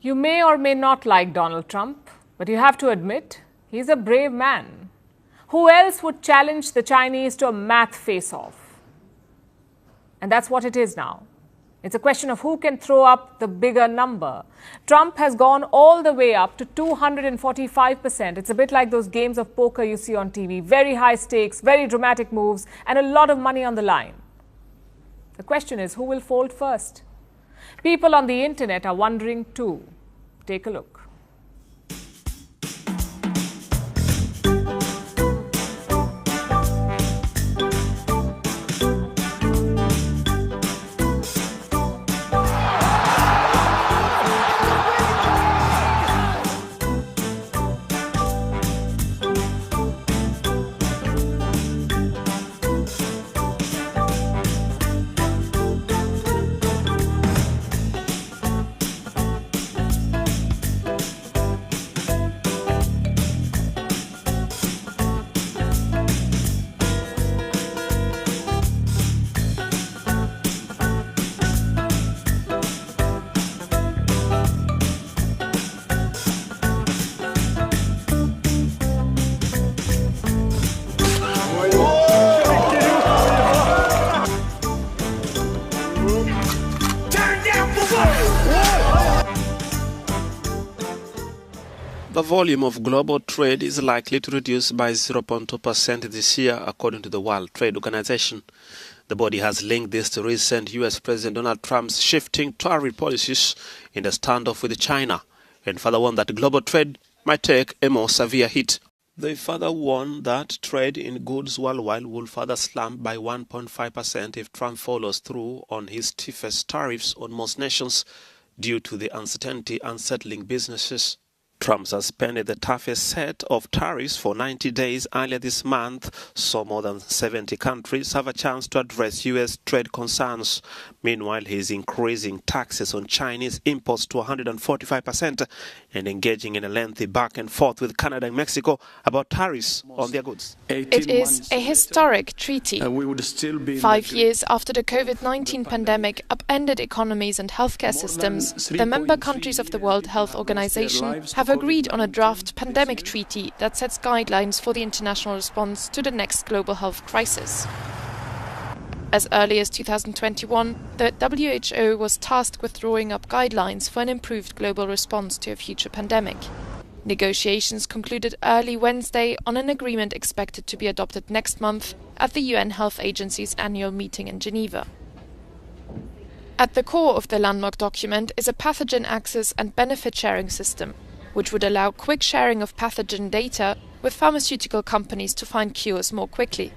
You may or may not like Donald Trump, but you have to admit he's a brave man. Who else would challenge the Chinese to a math face-off? And that's what it is now. It's a question of who can throw up the bigger number. Trump has gone all the way up to 245%. It's a bit like those games of poker you see on TV. Very high stakes, very dramatic moves, and a lot of money on the line. The question is, who will fold first? People on the internet are wondering too. Take a look. The volume of global trade is likely to reduce by 0.2% this year, according to the World Trade Organization. The body has linked this to recent U.S. President Donald Trump's shifting tariff policies in the standoff with China, and further warned that global trade might take a more severe hit. They further warned that trade in goods worldwide will further slump by 1.5% if Trump follows through on his stiffest tariffs on most nations due to the uncertainty unsettling businesses. Trump suspended the toughest set of tariffs for 90 days earlier this month, so more than 70 countries have a chance to address U.S. trade concerns. Meanwhile, he is increasing taxes on Chinese imports to 145% and engaging in a lengthy back and forth with Canada and Mexico about tariffs on their goods. It is a historic treaty. 5 years after the COVID-19 pandemic upended economies and healthcare systems, the member countries of the World Health Organization have agreed on a draft pandemic treaty that sets guidelines for the international response to the next global health crisis. As early as 2021, the WHO was tasked with drawing up guidelines for an improved global response to a future pandemic. Negotiations concluded early Wednesday on an agreement expected to be adopted next month at the UN Health Agency's annual meeting in Geneva. At the core of the landmark document is a pathogen access and benefit sharing system, which would allow quick sharing of pathogen data with pharmaceutical companies to find cures more quickly.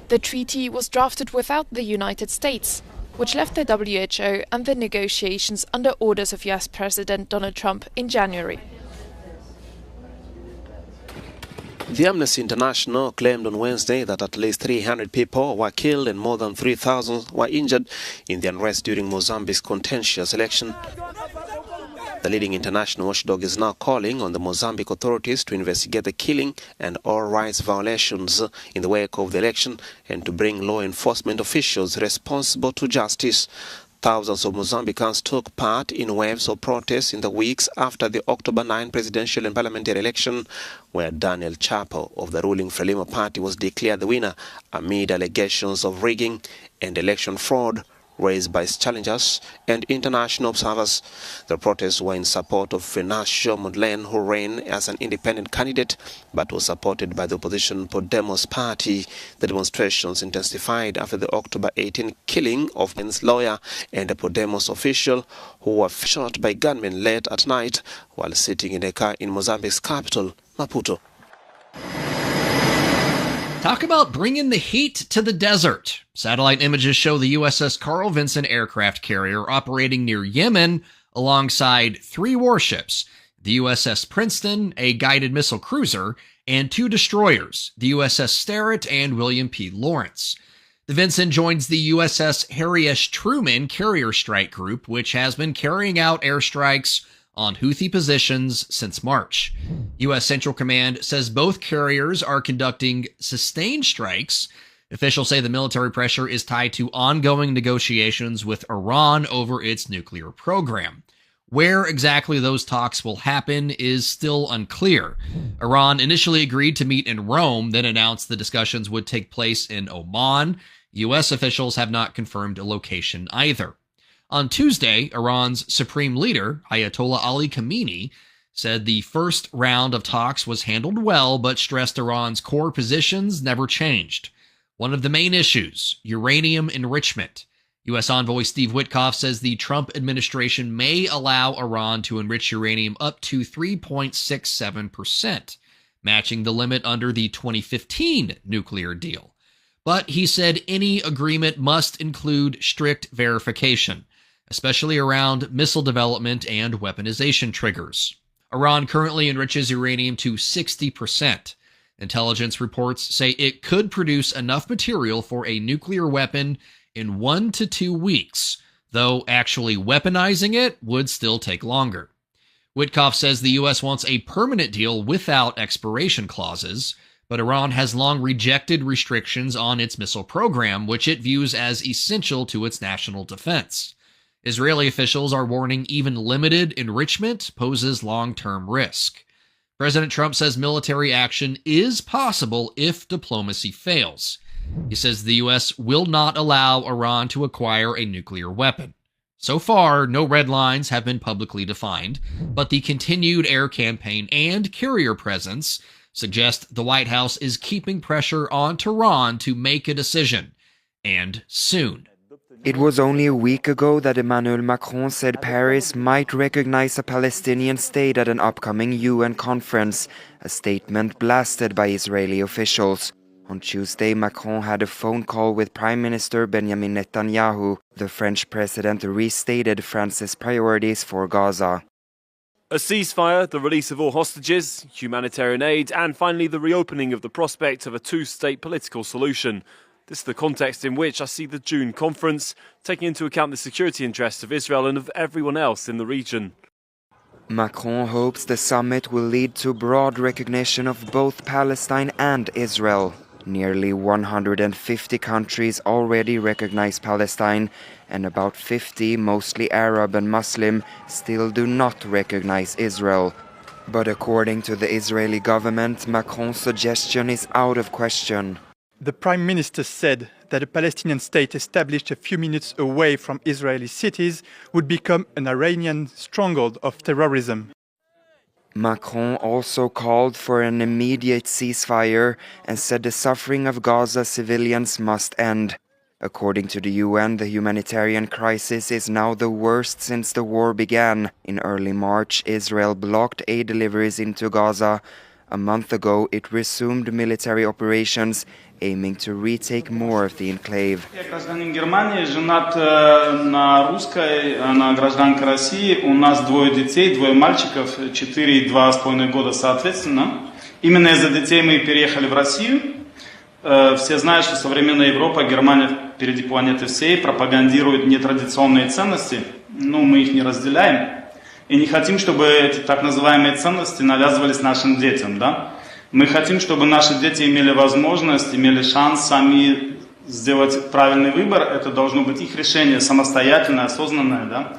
The treaty was drafted without the United States, which left the WHO and the negotiations under orders of US President Donald Trump in January. The Amnesty International claimed on Wednesday that at least 300 people were killed and more than 3,000 were injured in the unrest during Mozambique's contentious election. The leading international watchdog is now calling on the Mozambique authorities to investigate the killing and all rights violations in the wake of the election and to bring law enforcement officials responsible to justice. Thousands of Mozambicans took part in waves of protests in the weeks after the October 9 presidential and parliamentary election, where Daniel Chapo of the ruling Frelimo party was declared the winner amid allegations of rigging and election fraud raised by its challengers and international observers. The protests were in support of Venancio Mondlane, who ran as an independent candidate but was supported by the opposition Podemos party. The demonstrations intensified after the October 18 killing of his lawyer and a Podemos official who were shot by gunmen late at night while sitting in a car in Mozambique's capital, Maputo. Talk about bringing the heat to the desert. Satellite images show the USS Carl Vinson aircraft carrier operating near Yemen alongside 3 warships, the USS Princeton, a guided missile cruiser, and 2 destroyers, the USS Sterett and William P. Lawrence. The Vinson joins the USS Harry S. Truman carrier strike group, which has been carrying out airstrikes on Houthi positions since March. U.S. Central Command says both carriers are conducting sustained strikes. Officials say the military pressure is tied to ongoing negotiations with Iran over its nuclear program. Where exactly those talks will happen is still unclear. Iran initially agreed to meet in Rome, then announced the discussions would take place in Oman. U.S. officials have not confirmed a location either. On Tuesday, Iran's supreme leader, Ayatollah Ali Khamenei, said the first round of talks was handled well, but stressed Iran's core positions never changed. One of the main issues, uranium enrichment. U.S. envoy Steve Witkoff says the Trump administration may allow Iran to enrich uranium up to 3.67%, matching the limit under the 2015 nuclear deal. But he said any agreement must include strict verification, especially around missile development and weaponization triggers. Iran currently enriches uranium to 60%. Intelligence reports say it could produce enough material for a nuclear weapon in 1 to 2 weeks, though actually weaponizing it would still take longer. Witkoff says the U.S. wants a permanent deal without expiration clauses, but Iran has long rejected restrictions on its missile program, which it views as essential to its national defense. Israeli officials are warning even limited enrichment poses long-term risk. President Trump says military action is possible if diplomacy fails. He says the U.S. will not allow Iran to acquire a nuclear weapon. So far, no red lines have been publicly defined, but the continued air campaign and carrier presence suggest the White House is keeping pressure on Tehran to make a decision, and soon. It was only a week ago that Emmanuel Macron said Paris might recognize a Palestinian state at an upcoming UN conference, a statement blasted by Israeli officials. On Tuesday, Macron had a phone call with Prime Minister Benjamin Netanyahu. The French president restated France's priorities for Gaza. A ceasefire, the release of all hostages, humanitarian aid, and finally the reopening of the prospect of a two-state political solution. This is the context in which I see the June conference, taking into account the security interests of Israel and of everyone else in the region. Macron hopes the summit will lead to broad recognition of both Palestine and Israel. Nearly 150 countries already recognize Palestine, and about 50, mostly Arab and Muslim, still do not recognize Israel. But according to the Israeli government, Macron's suggestion is out of question. The Prime Minister said that a Palestinian state established a few minutes away from Israeli cities would become an Iranian stronghold of terrorism. Macron also called for an immediate ceasefire and said the suffering of Gaza civilians must end. According to the UN, the humanitarian crisis is now the worst since the war began. In early March, Israel blocked aid deliveries into Gaza. A month ago, it resumed military operations, aiming to retake more of the enclave. Я гражданин Германии, женат на русской, она гражданка России. У нас 2 детей, 2 мальчиков, 4 и 2,5 года соответственно. Именно из-за детей мы переехали в Россию. Все знают, что современная Европа, Германия впереди планеты всей, пропагандирует нетрадиционные ценности. Но мы их не разделяем. И не хотим, чтобы эти так называемые ценности навязывались нашим детям, да? Мы хотим, чтобы наши дети имели возможность, имели шанс сами сделать правильный выбор. Это должно быть их решение, самостоятельное, осознанное, да?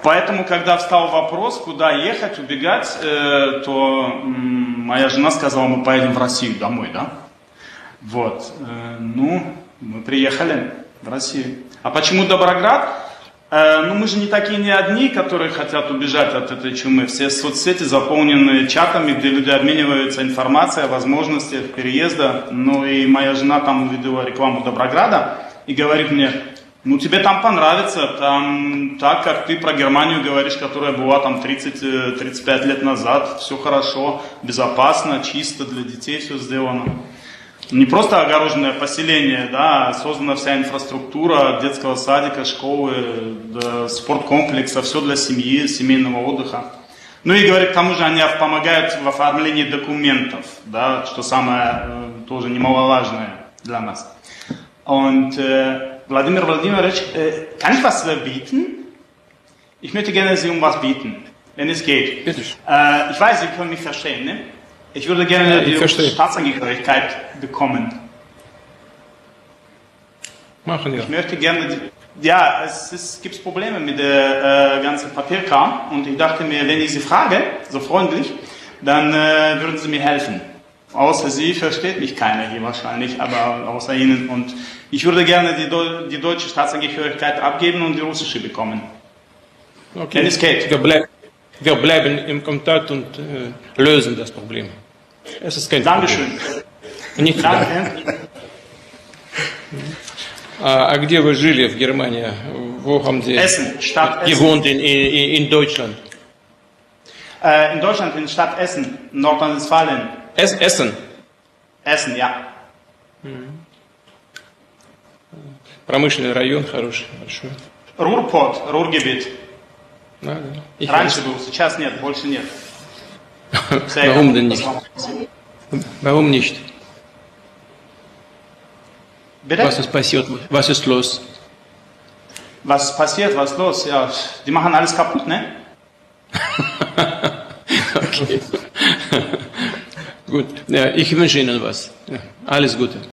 Поэтому, когда встал вопрос, куда ехать, убегать, то моя жена сказала, мы поедем в Россию домой, да? Вот. Ну, мы приехали в Россию. А почему Доброград? Ну, мы же не такие не одни, которые хотят убежать от этой чумы. Все соцсети заполнены чатами, где люди обмениваются информацией о возможностях переезда. Ну, и моя жена там увидела рекламу Доброграда и говорит мне, ну, тебе там понравится, там так, как ты про Германию говоришь, которая была там 30-35 лет назад. Все хорошо, безопасно, чисто, для детей все сделано. Не просто огороженное поселение, да, создана вся инфраструктура от детского садика, школы, до спорткомплекса, все для семьи, семейного отдыха. Ну и говорит, к тому же они помогают в оформлении документов, да, что самое тоже немаловажное для нас. Und Wladimir Wladimirovich, kann ich was bieten? Ich möchte gerne Sie um was bieten, wenn es geht. Bitte. Ich weiß, Sie können mich verstehen, ne? Ich würde gerne Ihre Staatsangehörigkeit bekommen. Machen wir. Ich möchte gerne Ja, es gibt Probleme mit der ganzen Papierkram und ich dachte mir, wenn ich Sie frage, so freundlich, dann würden Sie mir helfen. Außer Sie versteht mich keiner hier wahrscheinlich, aber außer Ihnen. Und ich würde gerne die deutsche Staatsangehörigkeit abgeben und die russische bekommen. Okay. Wenn es geht. Wir bleiben im Kontakt und lösen das Problem. Es ist kein Dankeschön. Problem. Nicht Danke. А где вы жили в Германии? Wo haben Sie Essen, Stadt Essen. gewohnt in Deutschland? In Deutschland, in Stadt Essen, Nordrhein-Westfalen. Essen? Essen, ja. Промышленный район хороший, большой. Ruhrpott, Ruhrgebiet. Да. Раньше был, сейчас нет, больше нет. Warum denn nicht? Warum nicht? Bitte? Was ist los? Was passiert, was ist los? Ja, die machen alles kaputt, ne? Okay. Gut, ja, ich wünsche Ihnen was. Ja, alles Gute.